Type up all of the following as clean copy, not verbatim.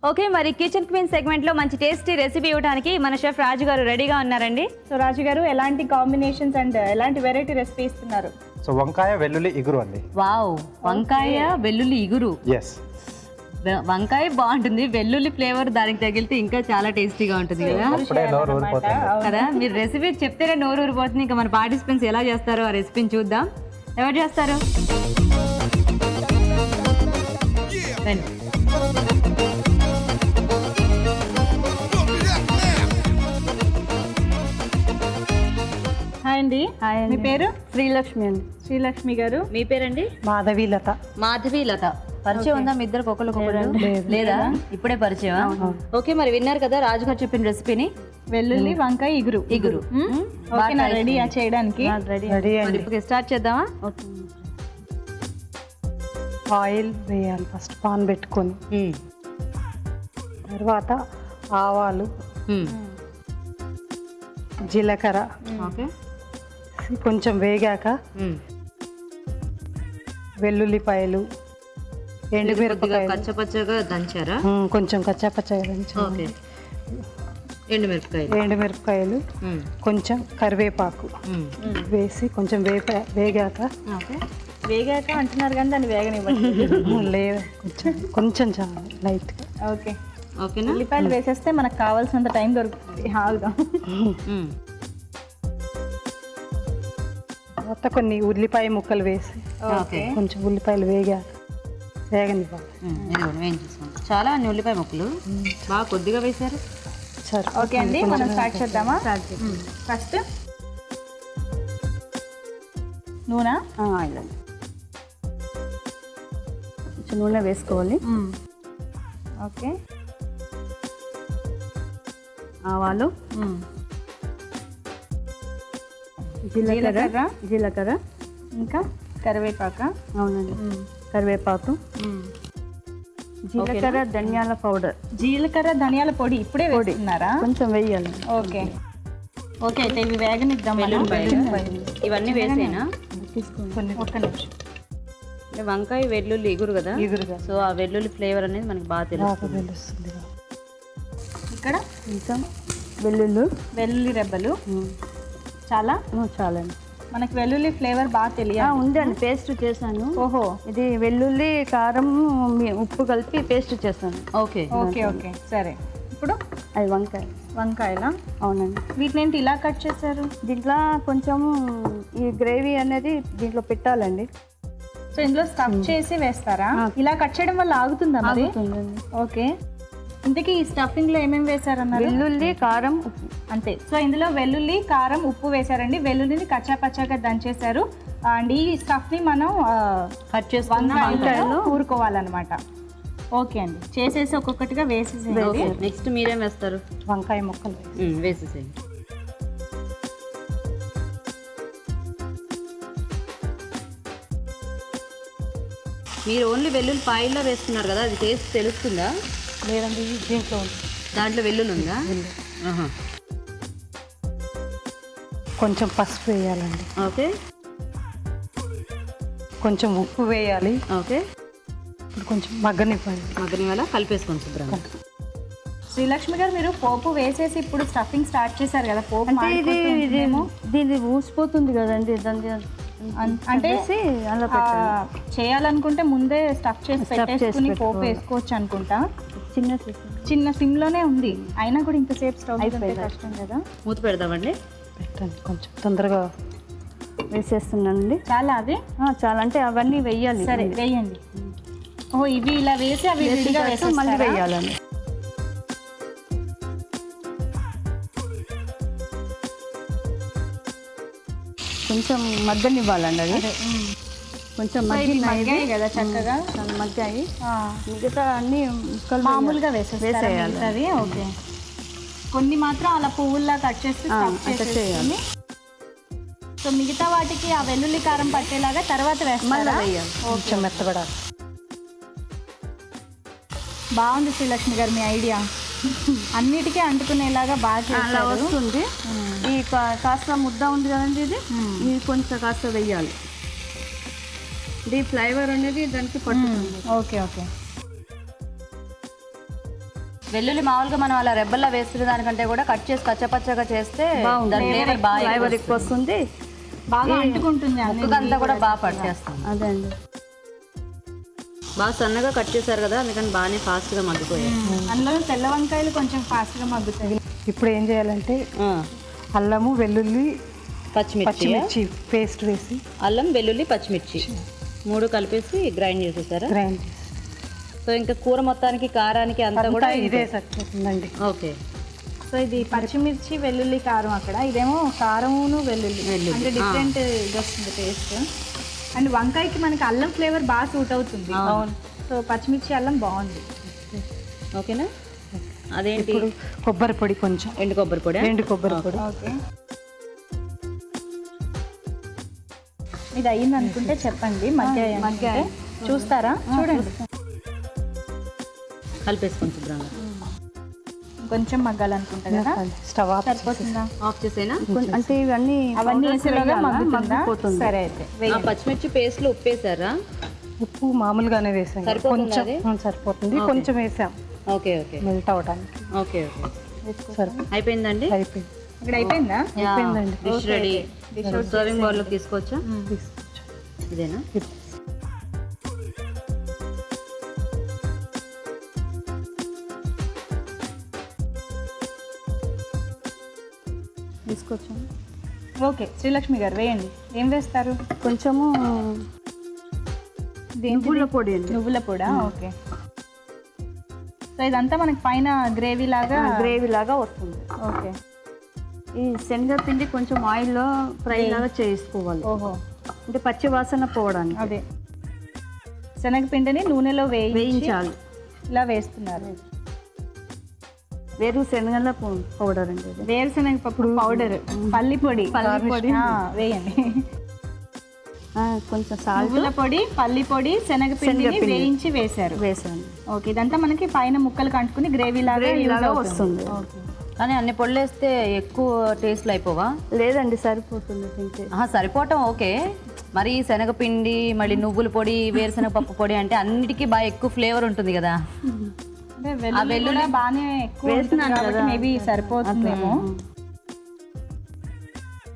Okay, మరి kitchen queen segment లో మంచి టేస్టీ రెసిపీ ఇవ్వడానికి మన షెఫ్ రాజు గారు రెడీగా ఉన్నారండి. సో రాజు గారు ఎలాంటి కాంబినేషన్స్ అండ్ ఎలాంటి వెరైటీ రెసిపీ ఇస్తున్నారు? సో వంకాయ వెల్లుల్లి ఇగురు అండి. వావ్, వంకాయ వెల్లుల్లి ఇగురు. ఎస్, వంకాయ బాగుంటుంది, వెల్లుల్లి ఫ్లేవర్ దానికి తగిలితే ఇంకా చాలా టేస్టీగా ఉంటుంది కదా. అప్పుడే నోరు ఊరిపోతుంది కదా, మీరు రెసిపీ చెప్తేనే నోరు ఊరిపోతుంది. ఇంకా మన పార్టిసిపెంట్స్ ఎలా చేస్తారో ఆ రెసిపీని చూద్దాం. ఎవరు చేస్తారు? రండి. హాయ్ అండి. మీ పేరు? శ్రీలక్ష్మి అండి. శ్రీలక్ష్మి గారు. మీ పేరండి? మాధవి లత. మాధవి లత. పరిచయం ఉందా మీ ఇద్దరు ఒకరికొకరు? లేదా, ఇప్పుడే పరిచయం. ఓకే, మరి విన్నారు కదా రాజు గారు చెప్పిన రెసిపీని. వెల్లుల్లి వంకాయ ఇగురు. ఇగురు ఓకేనా, రెడీ చేయడానికి? రెడీ అండి. ఇప్పుడు స్టార్ట్ చేద్దామా? ఆయిల్ వేయాలి ఫస్ట్, పాన్ పెట్టుకొని. తర్వాత ఆవాలు, జీలకర్ర ఓకే, కొంచెం వేగాక వెల్లుల్లిపాయలు, ఎండుమిరపకాయలు కచ్చపచ్చగా దంచారా? కొంచెం కచ్చాపచ్చగా దంచాలి. ఓకే, ఎండుమిరపకాయలు, ఎండుమిరపకాయలు, కొంచెం కరివేపాకు వేసి కొంచెం వేగాక. ఓకే, వేగాక అంటున్నారు కానీ దాన్ని వేగనివ్వండి. లేదు, కొంచెం కొంచెం చాలా లైట్గా. ఓకే, ఓకేనా. ఉల్లిపాయలు వేసేస్తే మనకు కావాల్సినంత టైం దొరుకుతుంది. ఆగుదాం. తర్వాత కొన్ని ఉల్లిపాయ ముక్కలు వేసి ఓకే, కొంచెం ఉల్లిపాయలు వేగనివ్వాలి. చాలా అన్ని ఉల్లిపాయ ముక్కలు బాగా కొద్దిగా వేశారు. సరే, ఓకే అండి, మనం స్టార్ట్ చేద్దామా? ఫస్ట్ నూనె, కొంచెం నూనె వేసుకోవాలి. ఓకే, ఆవాలు, జీలకర్ర, ఇంకా కరివేపాక. అవునండి, కరివేపాకు, జీలకర్ర, ధనియాల పౌడర్. జీలకర్ర ధనియాల పొడి ఇప్పుడే వేస్తున్నారా? కొంచెం వేయాలి. ఓకే ఓకే, అయితే ఇవి వేగనిద్దాం. ఇవన్నీ వేసేనా? తీసుకోండి. ఒక్క నిమిషం. వంకాయ వెల్లుల్లి ఇగురు కదా, సో ఆ వెల్లుల్లి ఫ్లేవర్ అనేది మనకి బాగా తెలుస్తుంది. ఇక్కడ ఇంకా వెల్లుల్లి రెబ్బలు చాలా చాలండి. మనకి వెల్లుల్లి ఫ్లేవర్ బాగా తెలియాలి. ఉందండి, పేస్ట్ చేశాను. ఓహో, ఇది వెల్లుల్లి, కారం, ఉప్పు కలిపి పేస్ట్ చేశాను. ఓకే ఓకే ఓకే, సరే. ఇప్పుడు అది వంకాయలా? అవునండి. వీటిని ఏంటి ఇలా కట్ చేశారు? దీంట్లో కొంచెం ఈ గ్రేవీ అనేది దీంట్లో పెట్టాలండి. సో ఇందులో స్టఫ్ చేసి వేస్తారా? ఇలా కట్ చేయడం వల్ల ఆగుతుందా మరి? ఆగుతుందండి. ఓకే, ఇంతకీ ఈ స్టఫింగ్ లో ఏమేమి వేసారన్నారు? వెల్లుల్లి, కారం, ఉప్పు అంతే. సో ఇందులో వెల్లుల్లి, కారం, ఉప్పు వేసారండి. వెల్లుల్లిని కచ్చాపచ్చాగా దంచేశారు. అండ్ ఈ స్టఫ్ ని మనం కట్ చేసుకున్న వంకాయలో ఊరుకోవాలన్నమాట. ఓకే అండి, చేసేసి ఒక్కొక్కటిగా వేసేసేయండి. నెక్స్ట్ మీరేం వేస్తారు? వంకాయ ముక్కలు వేసేసేయండి. మీరు ఓన్లీ వెల్లుల్లి పాయిల్లో వేస్తున్నారు కదా, అది టేస్ట్ తెలుస్తుందా? లేదండి, దీంట్లో దాంట్లో వెల్లుల్లి ఉందా? కొంచెం పసుపు వేయాలండి. ఓకే, కొంచెం ఉప్పు వేయాలి. ఓకే, ఇప్పుడు కొంచెం మగ్గనివ్వండి. మగ్గని వల్ల కలిపేసుకోండి శుభ్రంగా. శ్రీలక్ష్మి గారు, మీరు పోపు వేసేసి ఇప్పుడు స్టఫింగ్ స్టార్ట్ చేశారు కదా, పోపు దీన్ని ఊసిపోతుంది కదండి, అంటే చేయాలనుకుంటే ముందే స్టఫ్ చేసి పెట్టేసుకుని పోపు వేసుకోవచ్చు అనుకుంటా. చిన్న సిమ్ లోనే ఉంది, అయినా కూడా ఇంతసేపు స్టవ్ అయిపోయింది, కష్టం కదా. మూత పెడదామండి. పెట్టండి, కొంచెం తొందరగా వేసేస్తున్నానండి. చాలా అది చాలా అంటే అవన్నీ వేయాలి. సరే వేయండి. ఓ, ఇవి ఇలా వేసి అవి విడిగా వేసి మళ్ళీ వేయాలండి. కొంచెం మగ్గనివ్వాలండి. అది కొంచెం మగ్గాయి కదా చక్కగా, మగ్గాయి. మిగతా అన్ని ముక్కలు మామూలుగా వేసేయాలి. ఓకే, కొన్ని మాత్రం అలా పువ్వుల్లా కట్ చేసి చేయాలి. సో మిగతా వాటికి ఆ వెల్లుల్లి, కారం పట్టేలాగా తర్వాత వేస్తారా? కొంచెం మెత్తబడాలి. బాగుంది శ్రీలక్ష్మి గారు, మీ ఐడియా అన్నిటికీ అంటుకునేలాగా బాగా అలా వస్తుంది. ఈ కాస్త ముద్ద ఉంది కదండి, ఇది కొంచెం కాస్త వేయాలి. ఇది ఫ్లేవర్ అనేది దానికి పట్టుతుంది. ఓకే ఓకే, వెల్లుల్లి మామూలుగా మనం అలా రెబ్బల్లా వేసుకునే దానికంటే కూడా కట్ చేసి కచ్చపచ్చగా చేస్తే దాని ఫ్లేవర్ బాగా ఫ్లేవర్ ఎక్కువ వస్తుంది, బాగా అంటుకుంటుంది అన్ని. ఉక్కుకంతా కూడా బాగా పట్టేస్తుంది. అదే అండి. బాగా సన్నగా కట్ చేశారు కదా, అందుకని బాగానే ఫాస్ట్గా మగ్గిపోయాయి. అందులో తెల్ల వంకాయలు కొంచెం ఫాస్ట్గా మగ్గుతాయి. ఇప్పుడు ఏం చేయాలంటే అల్లము వెల్లుల్లి పచ్చిమిర్చి పేస్ట్ వేసి అల్లం వెల్లుల్లి పచ్చిమిర్చి 3 కలిపేసి గ్రైండ్ చేసేసారా? గ్రైండ్. సో ఇంకా కూర మొత్తానికి కారానికి అంతా కూడా ఇదే సరిపోతుందండి. ఓకే. సో ఇది పచ్చిమిర్చి వెల్లుల్లి కారం అక్కడ, ఇదేమో కారమును వెల్లుల్లి అంటే డిఫరెంట్ వస్తుంది టేస్ట్. అండ్ వంకాయకి మనకి అల్లం ఫ్లేవర్ బాగా సూట్ అవుతుంది. అవును. సో పచ్చిమిర్చి అల్లం బాగుంది. ఓకేనా? అదేంటి? కొబ్బరి పొడి కొంచెం, ఎండు కొబ్బరి పొడి. ఓకే. ఇది అయ్యింది అనుకుంటే చెప్పండి. మధ్య చూస్తారా? చూడండి. కలిపేసుకొని శుభ్రంగా కొంచెం మగ్గాలనుకుంటా కదా. స్టవ్ ఆఫ్ సరిపోతుందా? ఆఫ్ చేసేనా? అంటే అవన్నీ వేసేలాగా మగ్గుతుందా? సరే అయితే పచ్చిమిర్చి పేస్ట్లో ఉప్పు వేసారా? ఉప్పు మామూలుగానే వేసాం, కొంచెం సరిపోతుంది. కొంచెం వేసాం ఓకే ఓకే మెల్ట్ అవడానికి. ఓకే ఓకే సరిపోతుంది. అయిపోయిందండి. అయిపోయింది. ఇక్కడ అయిపోయిందా? అయిపోయిందండి. Dish ready. సర్వింగ్ బౌల్లోకి తీసుకోవచ్చా? ఇదేనా? తీసుకొచ్చాను. ఓకే శ్రీలక్ష్మి గారు వేయండి. ఏం వేస్తారు? కొంచెము నువ్వుల పొడి అండి. నువ్వుల పొడా. ఓకే. సో ఇదంతా మనకి పైన గ్రేవీ లాగా వస్తుంది. ఓకే. ఈ శనగపిండి కొంచెం ఆయిల్లో ఫ్రై లాగా చేసుకోవాలి. ఓహో. అంటే పచ్చి వాసన పోవడానికి. అదే శనగపిండిని నూనెలో వేయించాలి. ఇలా వేస్తున్నారు. వేరుశనగల పౌడర్ అండి. వేరుశనగ పప్పు పౌడర్, పల్లి పొడి వేయండి. కొంచెం సాల్ట్, నువ్వుల పొడి, పల్లి పొడి, శనగపిండిని వేయించి వేశాను. ఓకే. ఇదంతా మనకి పైన ముక్కలు కంటుకుని గ్రేవీ లాగా వస్తుంది. కానీ అన్ని పొడులు వేస్తే ఎక్కువ టేస్ట్లు అయిపోవా? లేదండి, సరిపోతుంది. సరిపోవటం ఓకే. మరి శనగపిండి, మళ్ళీ నువ్వుల పొడి, వేరుశనగ పప్పు పొడి అంటే అన్నిటికీ బాగా ఎక్కువ ఫ్లేవర్ ఉంటుంది కదా. వెల్లుల్లి బాగానే ఎక్కువ వేస్తున్నాను కదా, మేబీ సరిపోతుందేమో.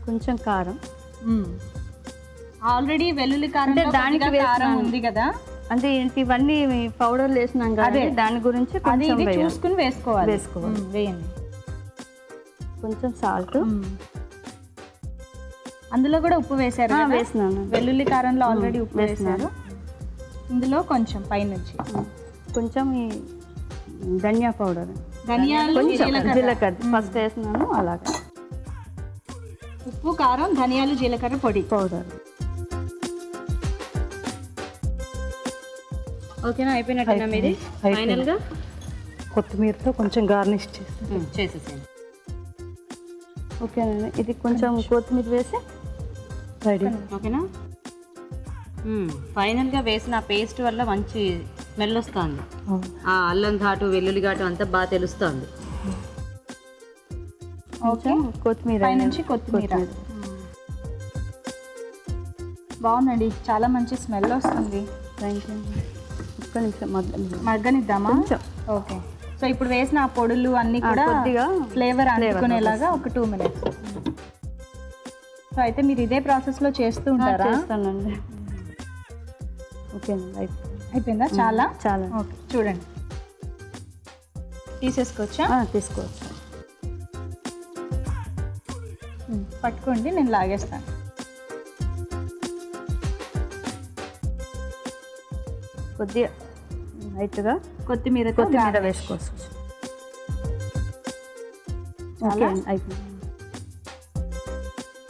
కొంచెం కారం. ఆల్రెడీ వెల్లుల్లి కారం దానికి కారం ఉంది కదా. అంటే ఇవన్నీ పౌడర్లు వేసినాం కదా, దాని గురించి అది చూసుకుని వేసుకోవాలి. వేయండి. కొంచెం సాల్ట్. అందులో కూడా ఉప్పు వేసారు? వేసినాను. వెల్లుల్లి కారంలో ఆల్రెడీ ఉప్పు వేసారు. ఇందులో కొంచెం పైనుంచి కొంచెం ఈ ధనియా పౌడర్, ధనియాలు, జీలకర్ర ఫస్ట్ వేసినాను. అలాగా ఉప్పు, కారం, ధనియాలు, జీలకర్ర పొడి పౌడర్. ఓకేనా? అయిపోయినట్టేనా మీది? ఫైనల్గా కొత్తిమీరతో కొంచెం గార్నిష్ చేసేసేయండి. ఓకేనండి. ఇది కొంచెం కొత్తిమీర వేసి రెడీ. ఓకేనా? ఫైనల్గా వేసిన పేస్ట్ వల్ల మంచి స్మెల్ వస్తుంది. ఆ అల్లం ఘాటు, వెల్లుల్లి ఘాటు అంతా బాగా తెలుస్తుంది. కొత్తిమీర నుంచి కొత్తిమీర బాగుందండి. చాలా మంచి స్మెల్ వస్తుంది. Thank you. ఒక్క నిమిషం మగ్గనిద్దామా? ఓకే. సో ఇప్పుడు వేసిన ఆ పొడులు అన్నీ కూడా ఫ్లేవర్ అందుకునేలాగా ఒక 2 minutes. సో అయితే మీరు ఇదే ప్రాసెస్లో చేస్తూ ఉంటారా? చేస్తానండి. ఓకేనండి. అయిపోయిందా? చాలా చాలా. ఓకే. చూడండి, తీసేసుకోవచ్చా? తీసుకోవచ్చు. పట్టుకోండి, నేను లాగేస్తాను. కొద్దిగా లైట్గా కొత్తిమీర వేసుకోవచ్చు. అయిపోయింది.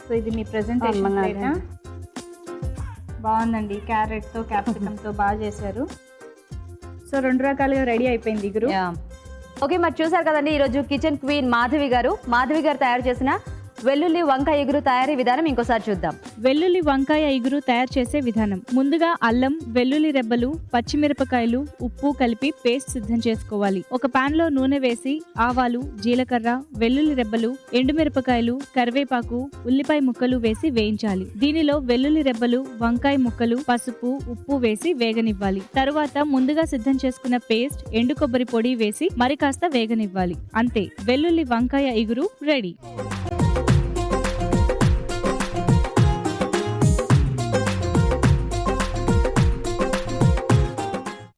సో ఇది మీ ప్రెజెంటేషన్ ప్లేటా? బాగుందండి. క్యారెట్తో, క్యాప్సికమ్తో బాగా చేశారు. సో 2 రకాలుగా రెడీ అయిపోయింది ఇగురు. ఓకే, మరి చూసారు కదండి ఈరోజు కిచెన్ క్వీన్ మాధవి గారు తయారు చేసిన వెల్లుల్లి వంకాయ ఎగురు తయారీ విధానం ఇంకోసారి చూద్దాం. వెల్లుల్లి వంకాయ ఇగురు తయారు చేసే విధానం. ముందుగా అల్లం, వెల్లుల్లి రెబ్బలు, పచ్చిమిరపకాయలు, ఉప్పు కలిపి పేస్ట్ సిద్ధం చేసుకోవాలి. ఒక పాన్ లో నూనె వేసి ఆవాలు, జీలకర్ర, వెల్లుల్లి రెబ్బలు, ఎండుమిరపకాయలు, కరివేపాకు, ఉల్లిపాయ ముక్కలు వేసి వేయించాలి. దీనిలో వెల్లుల్లి రెబ్బలు, వంకాయ ముక్కలు, పసుపు, ఉప్పు వేసి వేగనివ్వాలి. తరువాత ముందుగా సిద్ధం చేసుకున్న పేస్ట్, ఎండు కొబ్బరి పొడి వేసి మరి కాస్త వేగనివ్వాలి. అంతే, వెల్లుల్లి వంకాయ ఇగురు రెడీ.